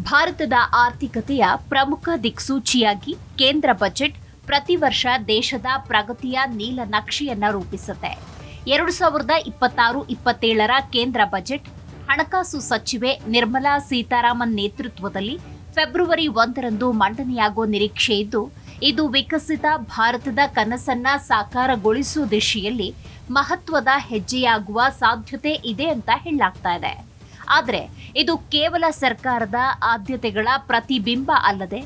ಭಾರತದ ಆರ್ಥಿಕತೆಯ ಪ್ರಮುಖ ದಿಕ್ಸೂಚಿಯಾಗಿ ಕೇಂದ್ರ ಬಜೆಟ್ ಪ್ರತಿ ವರ್ಷ ದೇಶದ ಪ್ರಗತಿಯ ನೀಲನಕ್ಷೆಯನ್ನ ರೂಪಿಸುತ್ತೆ. 2026-27ರ ಕೇಂದ್ರ ಬಜೆಟ್ ಹಣಕಾಸು ಸಚಿವೆ ನಿರ್ಮಲಾ ಸೀತಾರಾಮನ್ ನೇತೃತ್ವದಲ್ಲಿ ಫೆಬ್ರವರಿ 1ರಂದು ಮಂಡನೆಯಾಗುವ ನಿರೀಕ್ಷೆ ಇದ್ದು, ಇದು ವಿಕಸಿತ ಭಾರತದ ಕನಸನ್ನ ಸಾಕಾರಗೊಳಿಸುವ ದಿಶೆಯಲ್ಲಿ ಮಹತ್ವದ ಹೆಜ್ಜೆಯಾಗುವ ಸಾಧ್ಯತೆ ಇದೆ ಅಂತ ಹೇಳಲಾಗ್ತಾ ಇದೆ. ಆದರೆ ಇದು ಕೇವಲ ಸರ್ಕಾರದ ಆದ್ಯತೆಗಳ ಪ್ರತಿಬಿಂಬ ಅಲ್ಲದೆ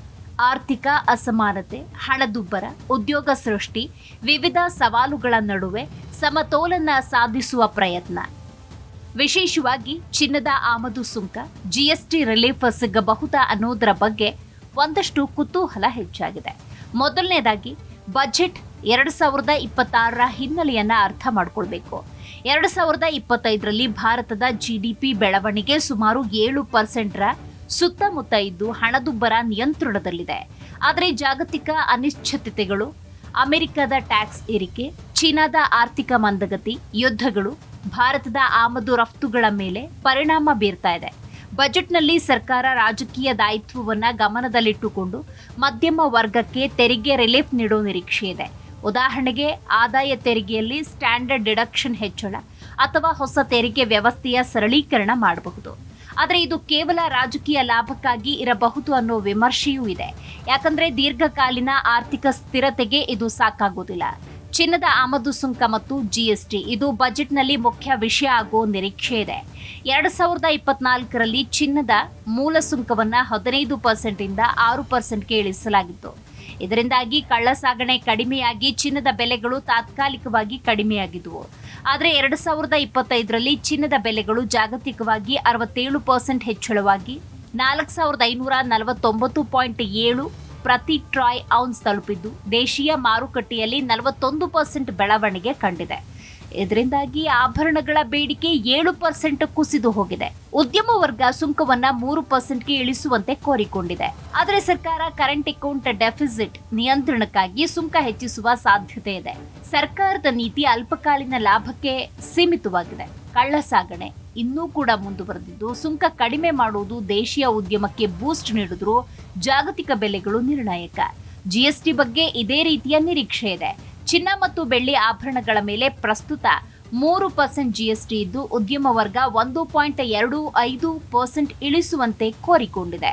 ಆರ್ಥಿಕ ಅಸಮಾನತೆ, ಹಣದುಬ್ಬರ, ಉದ್ಯೋಗ ಸೃಷ್ಟಿ, ವಿವಿಧ ಸವಾಲುಗಳ ನಡುವೆ ಸಮತೋಲನ ಸಾಧಿಸುವ ಪ್ರಯತ್ನ. ವಿಶೇಷವಾಗಿ ಚಿನ್ನದ ಆಮದು ಸುಂಕ, ಜಿಎಸ್ಟಿ ರಿಲೀಫ್ ಸಿಗಬಹುದಾ ಅನ್ನೋದರ ಬಗ್ಗೆ ಒಂದಷ್ಟು ಕುತೂಹಲ ಹೆಚ್ಚಾಗಿದೆ. ಮೊದಲನೇದಾಗಿ ಬಜೆಟ್ 2026ರ ಹಿನ್ನೆಲೆಯನ್ನ ಅರ್ಥ ಮಾಡಿಕೊಳ್ಬೇಕು. 2025ರಲ್ಲಿ ಭಾರತದ ಜಿಡಿಪಿ ಬೆಳವಣಿಗೆ ಸುಮಾರು 7%ರ ಸುತ್ತಮುತ್ತ ಇದ್ದು ಹಣದುಬ್ಬರ ನಿಯಂತ್ರಣದಲ್ಲಿದೆ. ಆದರೆ ಜಾಗತಿಕ ಅನಿಶ್ಚಿತತೆಗಳು, ಅಮೆರಿಕದ ಟ್ಯಾಕ್ಸ್ ಏರಿಕೆ, ಚೀನಾದ ಆರ್ಥಿಕ ಮಂದಗತಿ, ಯುದ್ಧಗಳು ಭಾರತದ ಆಮದು ರಫ್ತುಗಳ ಮೇಲೆ ಪರಿಣಾಮ ಬೀರ್ತಾ ಇದೆ. ಬಜೆಟ್ನಲ್ಲಿ ಸರ್ಕಾರ ರಾಜಕೀಯ ದಾಯಿತ್ವವನ್ನ ಗಮನದಲ್ಲಿಟ್ಟುಕೊಂಡು ಮಧ್ಯಮ ವರ್ಗಕ್ಕೆ ತೆರಿಗೆ ರಿಲೀಫ್ ನೀಡೋ ನಿರೀಕ್ಷೆ ಇದೆ. ಉದಾಹರಣೆಗೆ, ಆದಾಯ ತೆರಿಗೆಯಲ್ಲಿ ಸ್ಟ್ಯಾಂಡರ್ಡ್ ಡಿಡಕ್ಷನ್ ಹೆಚ್ಚಳ ಅಥವಾ ಹೊಸ ತೆರಿಗೆ ವ್ಯವಸ್ಥೆಯ ಸರಳೀಕರಣ ಮಾಡಬಹುದು. ಆದರೆ ಇದು ಕೇವಲ ರಾಜಕೀಯ ಲಾಭಕ್ಕಾಗಿ ಇರಬಹುದು ಅನ್ನೋ ವಿಮರ್ಶೆಯೂ ಇದೆ. ಯಾಕಂದ್ರೆ ದೀರ್ಘಕಾಲೀನ ಆರ್ಥಿಕ ಸ್ಥಿರತೆಗೆ ಇದು ಸಾಕಾಗೋದಿಲ್ಲ. ಚಿನ್ನದ ಆಮದು ಸುಂಕ ಮತ್ತು ಜಿಎಸ್ಟಿ ಇದು ಬಜೆಟ್ನಲ್ಲಿ ಮುಖ್ಯ ವಿಷಯ ಆಗೋ ನಿರೀಕ್ಷೆ ಇದೆ. 2024ರಲ್ಲಿ ಚಿನ್ನದ ಮೂಲ ಸುಂಕವನ್ನ 15%ಇಂದ 6%ಗೆ ಇಳಿಸಲಾಗಿತ್ತು. ಇದರಿಂದಾಗಿ ಕಳ್ಳಸಾಗಣೆ ಕಡಿಮೆಯಾಗಿ ಚಿನ್ನದ ಬೆಲೆಗಳು ತಾತ್ಕಾಲಿಕವಾಗಿ ಕಡಿಮೆಯಾಗಿದ್ದವು. ಆದರೆ 2025ರಲ್ಲಿ ಚಿನ್ನದ ಬೆಲೆಗಳು ಜಾಗತಿಕವಾಗಿ 67% ಹೆಚ್ಚಳವಾಗಿ 4549.7 ಪ್ರತಿ ಟ್ರಾಯ್ ಔನ್ಸ್ ತಲುಪಿದ್ದು, ದೇಶೀಯ ಮಾರುಕಟ್ಟೆಯಲ್ಲಿ 41% ಬೆಳವಣಿಗೆ ಕಂಡಿದೆ. ಇದರಿಂದಾಗಿ ಆಭರಣಗಳ ಬೇಡಿಕೆ 7% ಕುಸಿದು ಹೋಗಿದೆ. ಉದ್ಯಮ ವರ್ಗ ಸುಂಕವನ್ನ 3%ಗೆ ಇಳಿಸುವಂತೆ ಕೋರಿಕೊಂಡಿದೆ. ಆದರೆ ಸರ್ಕಾರ ಕರೆಂಟ್ ಅಕೌಂಟ್ ಡೆಫಿಸಿಟ್ ನಿಯಂತ್ರಣಕ್ಕಾಗಿ ಸುಂಕ ಹೆಚ್ಚಿಸುವ ಸಾಧ್ಯತೆ ಇದೆ. ಸರ್ಕಾರದ ನೀತಿ ಅಲ್ಪಕಾಲೀನ ಲಾಭಕ್ಕೆ ಸೀಮಿತವಾಗಿದೆ. ಕಳ್ಳಸಾಗಣೆ ಇನ್ನೂ ಕೂಡ ಮುಂದುವರೆದಿದ್ದು, ಸುಂಕ ಕಡಿಮೆ ಮಾಡುವುದು ದೇಶೀಯ ಉದ್ಯಮಕ್ಕೆ ಬೂಸ್ಟ್ ನೀಡಿದ್ರು ಜಾಗತಿಕ ಬೆಲೆಗಳು ನಿರ್ಣಾಯಕ. ಜಿಎಸ್ಟಿ ಬಗ್ಗೆ ಇದೇ ರೀತಿಯ ನಿರೀಕ್ಷೆ ಇದೆ. ಚಿನ್ನ ಮತ್ತು ಬೆಳ್ಳಿ ಆಭರಣಗಳ ಮೇಲೆ ಪ್ರಸ್ತುತ 3% ಜಿಎಸ್ಟಿ ಇದ್ದು, ಉದ್ಯಮ ವರ್ಗ 1.25% ಇಳಿಸುವಂತೆ ಕೋರಿಕೊಂಡಿದೆ.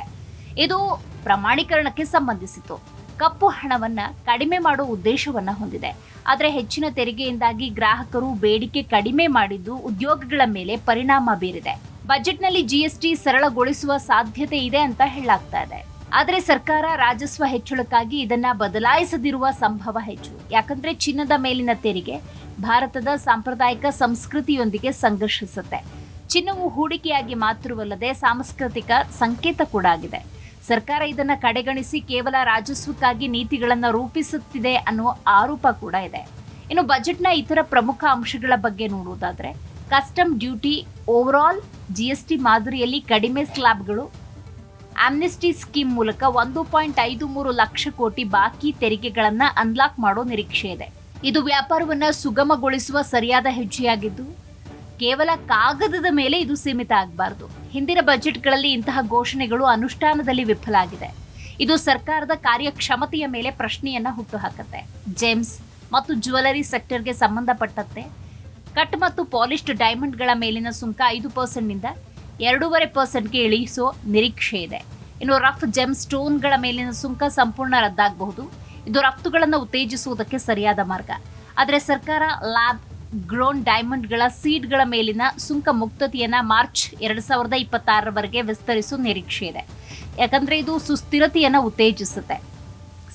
ಇದು ಪ್ರಮಾಣೀಕರಣಕ್ಕೆ ಸಂಬಂಧಿಸಿತು. ಕಪ್ಪು ಹಣವನ್ನ ಕಡಿಮೆ ಮಾಡುವ ಉದ್ದೇಶವನ್ನ ಹೊಂದಿದೆ. ಆದರೆ ಹೆಚ್ಚಿನ ತೆರಿಗೆಯಿಂದಾಗಿ ಗ್ರಾಹಕರು ಬೇಡಿಕೆ ಕಡಿಮೆ ಮಾಡಿದ್ದು ಉದ್ಯೋಗಗಳ ಮೇಲೆ ಪರಿಣಾಮ ಬೀರಿದೆ. ಬಜೆಟ್ನಲ್ಲಿ ಜಿಎಸ್ಟಿ ಸರಳಗೊಳಿಸುವ ಸಾಧ್ಯತೆ ಇದೆ ಅಂತ ಹೇಳಲಾಗ್ತಾ ಇದೆ. ಆದರೆ ಸರ್ಕಾರ ರಾಜಸ್ವ ಹೆಚ್ಚಳಕ್ಕಾಗಿ ಇದನ್ನ ಬದಲಾಯಿಸದಿರುವ ಸಂಭವ ಹೆಚ್ಚು. ಯಾಕಂದ್ರೆ ಚಿನ್ನದ ಮೇಲಿನ ತೆರಿಗೆ ಭಾರತದ ಸಾಂಪ್ರದಾಯಿಕ ಸಂಸ್ಕೃತಿಯೊಂದಿಗೆ ಸಂಘರ್ಷಿಸುತ್ತೆ. ಚಿನ್ನವು ಹೂಡಿಕೆಯಾಗಿ ಮಾತ್ರವಲ್ಲದೆ ಸಾಂಸ್ಕೃತಿಕ ಸಂಕೇತ ಕೂಡ ಆಗಿದೆ. ಸರ್ಕಾರ ಇದನ್ನ ಕಡೆಗಣಿಸಿ ಕೇವಲ ರಾಜಸ್ವಕ್ಕಾಗಿ ನೀತಿಗಳನ್ನ ರೂಪಿಸುತ್ತಿದೆ ಅನ್ನೋ ಆರೋಪ ಕೂಡ ಇದೆ. ಇನ್ನು ಬಜೆಟ್ನ ಇತರ ಪ್ರಮುಖ ಅಂಶಗಳ ಬಗ್ಗೆ ನೋಡುವುದಾದ್ರೆ, ಕಸ್ಟಮ್ ಡ್ಯೂಟಿ ಓವರಾಲ್ ಜಿಎಸ್ಟಿ ಮಾದರಿಯಲ್ಲಿ ಕಡಿಮೆ ಸ್ಲಾಬ್ಗಳು, ಆಮ್ನೆಸ್ಟಿ ಸ್ಕೀಮ್ ಮೂಲಕ 1.53 ಲಕ್ಷ ಕೋಟಿ ಬಾಕಿ ತೆರಿಗೆಗಳನ್ನ ಅನ್ಲಾಕ್ ಮಾಡೋ ನಿರೀಕ್ಷೆ ಇದೆ. ಇದು ವ್ಯಾಪಾರವನ್ನ ಸುಗಮಗೊಳಿಸುವ ಸರಿಯಾದ ಹೆಜ್ಜೆಯಾಗಿದ್ದು, ಕೇವಲ ಕಾಗದದ ಮೇಲೆ ಇದು ಸೀಮಿತ ಆಗಬಾರದು. ಹಿಂದಿನ ಬಜೆಟ್ಗಳಲ್ಲಿ ಇಂತಹ ಘೋಷಣೆಗಳು ಅನುಷ್ಠಾನದಲ್ಲಿ ವಿಫಲ ಆಗಿದೆ. ಇದು ಸರ್ಕಾರದ ಕಾರ್ಯಕ್ಷಮತೆಯ ಮೇಲೆ ಪ್ರಶ್ನೆಯನ್ನ ಹುಟ್ಟುಹಾಕುತ್ತೆ. ಜೆಮ್ಸ್ ಮತ್ತು ಜ್ಯುವೆಲರಿ ಸೆಕ್ಟರ್ಗೆ ಸಂಬಂಧಪಟ್ಟಂತೆ ಕಟ್ ಮತ್ತು ಪಾಲಿಶ್ಡ್ ಡೈಮಂಡ್ಗಳ ಮೇಲಿನ ಸುಂಕ 5%ನಿಂದ 2.5%ಗೆ ಇಳಿಸೋ ನಿರೀಕ್ಷೆ ಇದೆ. ಇನ್ನು ರಫ್ ಜೆಮ್ ಸ್ಟೋನ್ಗಳ ಮೇಲಿನ ಸುಂಕ ಸಂಪೂರ್ಣ ರದ್ದಾಗಬಹುದು. ಇದು ರಫ್ತುಗಳನ್ನು ಉತ್ತೇಜಿಸುವುದಕ್ಕೆ ಸರಿಯಾದ ಮಾರ್ಗ. ಆದರೆ ಸರ್ಕಾರ ಲ್ಯಾಬ್ ಗ್ರೋನ್ ಡೈಮಂಡ್ಗಳ ಸೀಡ್ಗಳ ಮೇಲಿನ ಸುಂಕ ಮುಕ್ತತೆಯನ್ನ ಮಾರ್ಚ್ 2026ರವರೆಗೆ ವಿಸ್ತರಿಸುವ ನಿರೀಕ್ಷೆ ಇದೆ. ಯಾಕಂದ್ರೆ ಇದು ಸುಸ್ಥಿರತೆಯನ್ನ ಉತ್ತೇಜಿಸುತ್ತೆ.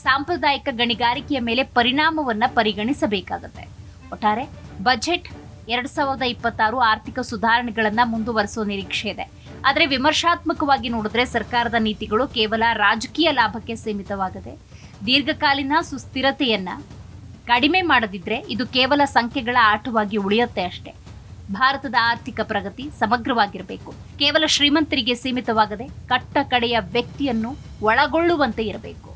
ಸಾಂಪ್ರದಾಯಿಕ ಗಣಿಗಾರಿಕೆಯ ಮೇಲೆ ಪರಿಣಾಮವನ್ನ ಪರಿಗಣಿಸಬೇಕಾಗುತ್ತೆ. ಒಟ್ಟಾರೆ ಬಜೆಟ್ 2026 ಆರ್ಥಿಕ ಸುಧಾರಣೆಗಳನ್ನ ಮುಂದುವರಿಸುವ ನಿರೀಕ್ಷೆ ಇದೆ. ಆದರೆ ವಿಮರ್ಶಾತ್ಮಕವಾಗಿ ನೋಡಿದ್ರೆ ಸರ್ಕಾರದ ನೀತಿಗಳು ಕೇವಲ ರಾಜಕೀಯ ಲಾಭಕ್ಕೆ ಸೀಮಿತವಾಗದೆ ದೀರ್ಘಕಾಲೀನ ಸುಸ್ಥಿರತೆಯನ್ನ ಕಡಿಮೆ ಮಾಡದಿದ್ರೆ ಇದು ಕೇವಲ ಸಂಖ್ಯೆಗಳ ಆಟವಾಗಿ ಉಳಿಯುತ್ತೆ ಅಷ್ಟೇ. ಭಾರತದ ಆರ್ಥಿಕ ಪ್ರಗತಿ ಸಮಗ್ರವಾಗಿರಬೇಕು. ಕೇವಲ ಶ್ರೀಮಂತರಿಗೆ ಸೀಮಿತವಾಗದೆ ಕಟ್ಟ ಕಡೆಯ ವ್ಯಕ್ತಿಯನ್ನು ಒಳಗೊಳ್ಳುವಂತೆ ಇರಬೇಕು.